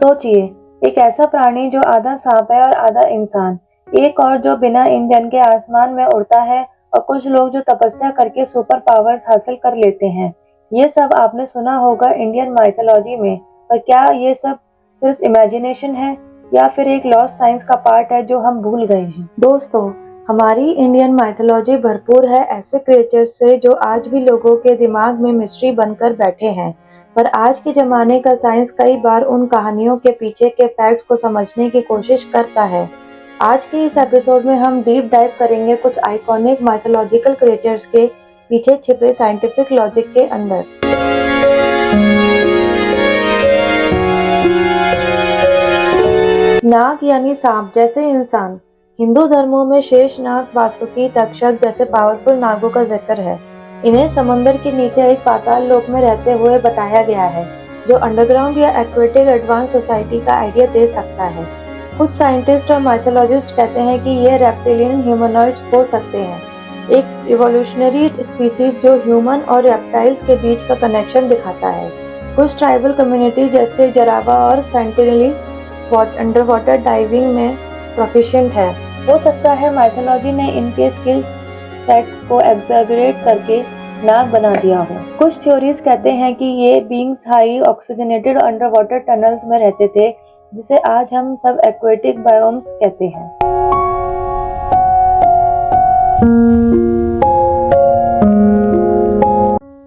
सोचिए, एक ऐसा प्राणी जो आधा सांप है और आधा इंसान, एक और जो बिना इंजन के आसमान में उड़ता है, और कुछ लोग जो तपस्या करके सुपर पावर्स हासिल कर लेते हैं। ये सब आपने सुना होगा इंडियन माइथोलॉजी में, पर क्या ये सब सिर्फ इमेजिनेशन है या फिर एक लॉस्ट साइंस का पार्ट है जो हम भूल गए हैं? दोस्तों, हमारी इंडियन माइथोलॉजी भरपूर है ऐसे क्रिएचर्स से जो आज भी लोगों के दिमाग में मिस्ट्री बनकर बैठे हैं। पर आज के ज़माने का साइंस कई बार उन कहानियों के पीछे के फैक्ट्स को समझने की कोशिश करता है। आज के इस एपिसोड में हम डीप डाइव करेंगे कुछ आइकॉनिक माइथोलॉजिकल क्रिएचर्स के पीछे छिपे साइंटिफिक लॉजिक के अंदर। नाग यानी सांप जैसे इंसान। हिंदू धर्मों में शेष नाग, वासुकी, तक्षक जैसे पावरफुल नागों का जिक्र है। इन्हें समुद्र के नीचे एक पाताल लोक में रहते हुए बताया गया है, जो अंडरग्राउंड या एक्वेटिक एडवांस सोसाइटी का आइडिया दे सकता है। कुछ साइंटिस्ट और माइथोलॉजिस्ट कहते हैं कि ये रेप्टिलियन ह्यूमनॉइड्स हो सकते हैं, एक इवोल्यूशनरी स्पीसीज जो ह्यूमन और रेप्टाइल्स के बीच का कनेक्शन दिखाता है। कुछ ट्राइबल कम्युनिटी जैसे जरावा और सेंटिनलीज अंडर वाटर डाइविंग में प्रोफिशिएंट है। हो सकता है माइथोलॉजी ने इनके स्किल्स सेट को एग्जैगरेट करके नाग बना दिया हो। कुछ थ्योरीज कहते हैं कि ये beings high oxygenated under water tunnels में रहते थे, जिसे आज हम सब एक्वेटिक बायोम्स कहते हैं।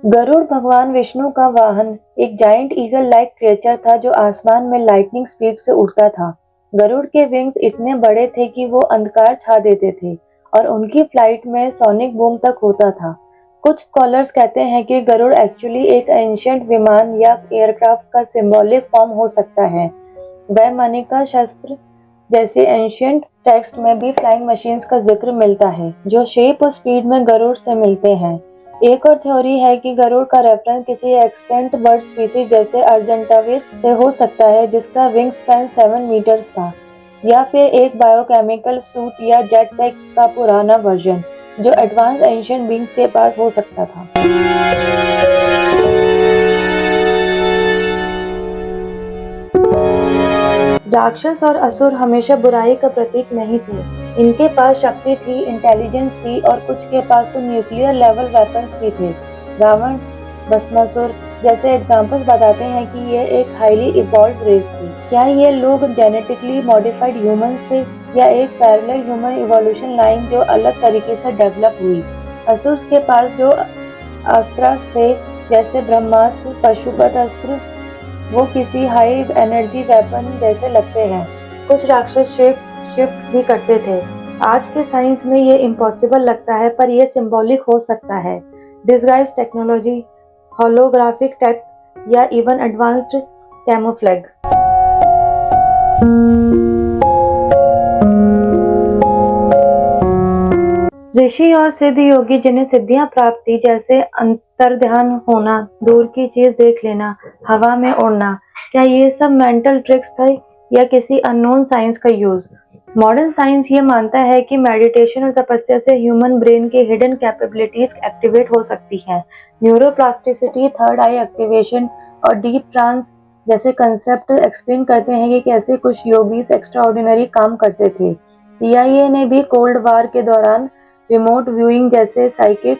गरुड़ भगवान विष्णु का वाहन एक जायंट ईगल लाइक क्रिएचर था जो आसमान में लाइटनिंग स्पीड से उड़ता था। गरुड़ के विंग्स इतने बड़े थे कि वो अंधकार छा देते थे और उनकी फ्लाइट में सोनिक बूम तक होता था। कुछ स्कॉलर्स कहते हैं कि गरुड़ एक्चुअली एक एंशिएंट विमान या एयरक्राफ्ट का सिंबॉलिक फॉर्म हो सकता है। वैमानिका शस्त्र जैसे एंशिएंट टेक्स्ट में भी फ्लाइंग मशीन्स का जिक्र मिलता है, जो शेप और स्पीड में गरुड़ से मिलते हैं। एक और थ्योरी है कि गरुड़ का रेफरेंस किसी एक्सटेंट बर्ड स्पीसीज जैसे अर्जेंटाविस से हो सकता है, जिसका विंग स्पैन 7 मीटर्स था, या फिर एक बायोकेमिकल सूट या जेट पैक का पुराना वर्जन जो एडवांस एंशिएंट बीइंग्स के पास हो सकता था। राक्षस और असुर हमेशा बुराई का प्रतीक नहीं थे। इनके पास शक्ति थी, इंटेलिजेंस थी और कुछ के पास तो न्यूक्लियर लेवल वेपन्स भी थे। रावण, भस्मासुर जैसे एग्जाम्पल्स बताते हैं कि ये एक हाईली इवॉल्व रेस थी। क्या ये लोग जेनेटिकली मॉडिफाइड ह्यूमंस थे या एक पैरेलल ह्यूमन इवोल्यूशन लाइन जो अलग तरीके से डेवलप हुई? असुर के पास जो अस्त्र थे जैसे ब्रह्मास्त्र, पशुपत अस्त्र, वो किसी हाई एनर्जी वेपन जैसे लगते हैं। कुछ राक्षस शिफ्ट भी करते थे। आज के साइंस में ये इम्पॉसिबल लगता है, पर यह सिंबॉलिक हो सकता है। डिस्गाइज टेक्नोलॉजी, होलोग्राफिक टेक या इवन एडवांस्ड कैमोफ्लेग। ऋषि और सिद्ध योगी जिन्हें सिद्धियां प्राप्त थी, जैसे अंतर्ध्यान होना, दूर की चीज देख लेना, हवा में उड़ना, क्या ये सब मेंटल ट्रिक्स थे या किसी अननोन साइंस का यूज? मॉडर्न साइंस ये मानता है कि मेडिटेशन और तपस्या से ह्यूमन ब्रेन के हिडन कैपेबिलिटीज एक्टिवेट हो सकती हैं। न्यूरोप्लास्टिसिटी, थर्ड आई एक्टिवेशन और डीप ट्रांस जैसे कंसेप्ट एक्सप्लेन करते हैं कि कैसे कुछ योगीज एक्स्ट्राऑर्डिनरी काम करते थे। CIA ने भी कोल्ड वार के दौरान रिमोट व्यूइंग जैसे साइकिक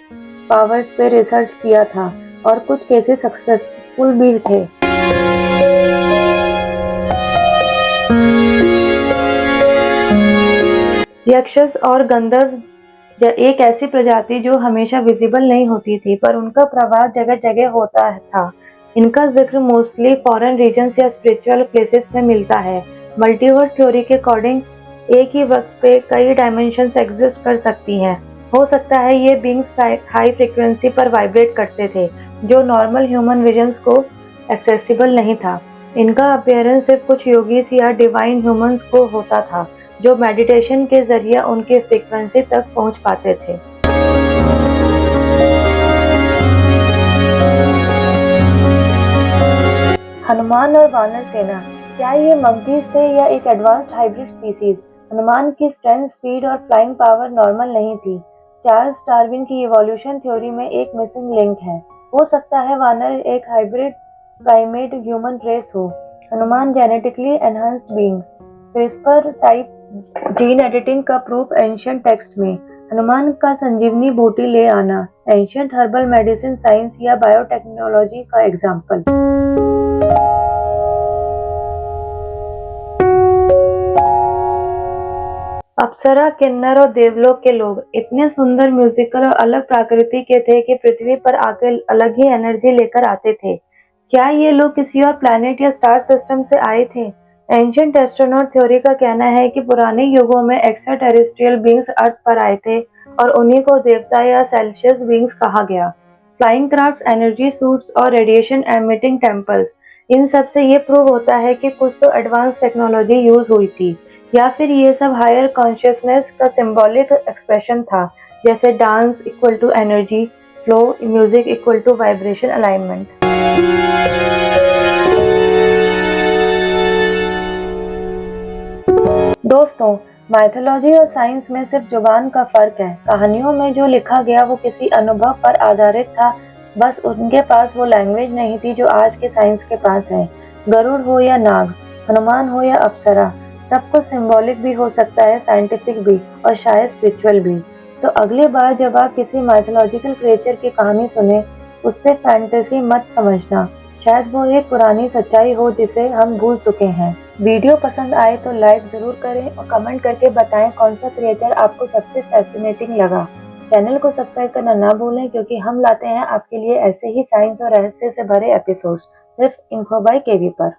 पावर्स पे रिसर्च किया था और कुछ केसेस सक्सेसफुल भी थे। यक्षस और गंधर्व एक ऐसी प्रजाति जो हमेशा विजिबल नहीं होती थी, पर उनका प्रवास जगह जगह होता था। इनका जिक्र मोस्टली फॉरेन रीजन्स या स्पिरिचुअल प्लेसेस में मिलता है। मल्टीवर्स थ्योरी के अकॉर्डिंग एक ही वक्त पे कई डायमेंशंस एग्जिस्ट कर सकती हैं। हो सकता है ये बीइंग्स हाई फ्रीक्वेंसी पर वाइब्रेट करते थे, जो नॉर्मल ह्यूमन विजन्स को एक्सेसिबल नहीं था। इनका अपीयरेंस सिर्फ कुछ योगीज या डिवाइन ह्यूमंस को होता था, जो मेडिटेशन के जरिए उनके फ्रीक्वेंसी तक पहुंच पाते थे। हनुमान और वानर सेना, क्या ये मंकीज थे या एक एडवांस्ड हाइब्रिड स्पीसीज? हनुमान की स्ट्रेंथ, स्पीड और फ्लाइंग पावर नॉर्मल नहीं थी। चार्ल्स डार्विन की इवोल्यूशन थ्योरी में एक मिसिंग लिंक है। हो सकता है वानर एक हाइब्रिड प्राइमेट ह्यूमन रेस हो। Hanuman genetically enhanced being, CRISPR type gene editing का प्रूफ एंशिएंट टेक्स्ट में, हनुमान का संजीवनी बूटी ले आना, एंशिएंट हर्बल मेडिसिन साइंस या बायोटेक्नोलॉजी का एग्जाम्पल। अप्सरा, किन्नर और देवलोक के लोग इतने सुंदर, म्यूजिकल और अलग प्रकृति के थे कि पृथ्वी पर आके अलग ही एनर्जी लेकर आते थे। क्या ये लोग किसी और प्लैनेट या स्टार सिस्टम से आए थे? एंशिएंट एस्ट्रोनॉट थ्योरी का कहना है कि पुराने युगों में एक्स्ट्रा टेरेस्ट्रियल बींग्स अर्थ पर आए थे और उन्हीं को देवता या सेल्शियस बींग्स कहा गया। फ्लाइंग क्राफ्ट्स, एनर्जी सूट्स और रेडिएशन एमिटिंग टेम्पल्स, इन सब से ये प्रूव होता है कि कुछ तो एडवांस टेक्नोलॉजी यूज हुई थी, या फिर ये सब हायर कॉन्शियसनेस का सिंबॉलिक एक्सप्रेशन था, जैसे dance equal to energy flow, music equal to vibration alignment. दोस्तों, माइथोलॉजी और साइंस में सिर्फ जुबान का फर्क है। कहानियों में जो लिखा गया वो किसी अनुभव पर आधारित था, बस उनके पास वो लैंग्वेज नहीं थी जो आज के साइंस के पास है। गरुड़ हो या नाग, हनुमान हो या अप्सरा, सब कुछ सिंबॉलिक भी हो सकता है, साइंटिफिक भी और शायद स्पिरिचुअल भी। तो अगली बार जब आप किसी माइथोलॉजिकल क्रिएचर की कहानी सुने, उससे फैंटेसी मत समझना, शायद वो एक पुरानी सच्चाई हो जिसे हम भूल चुके हैं। वीडियो पसंद आए तो लाइक जरूर करें और कमेंट करके बताएं कौन सा क्रिएचर आपको सबसे फैसिनेटिंग लगा। चैनल को सब्सक्राइब करना ना भूलें, क्योंकि हम लाते हैं आपके लिए ऐसे ही साइंस और रहस्य से भरे एपिसोड्स सिर्फ इन्फो बाय केवी पर।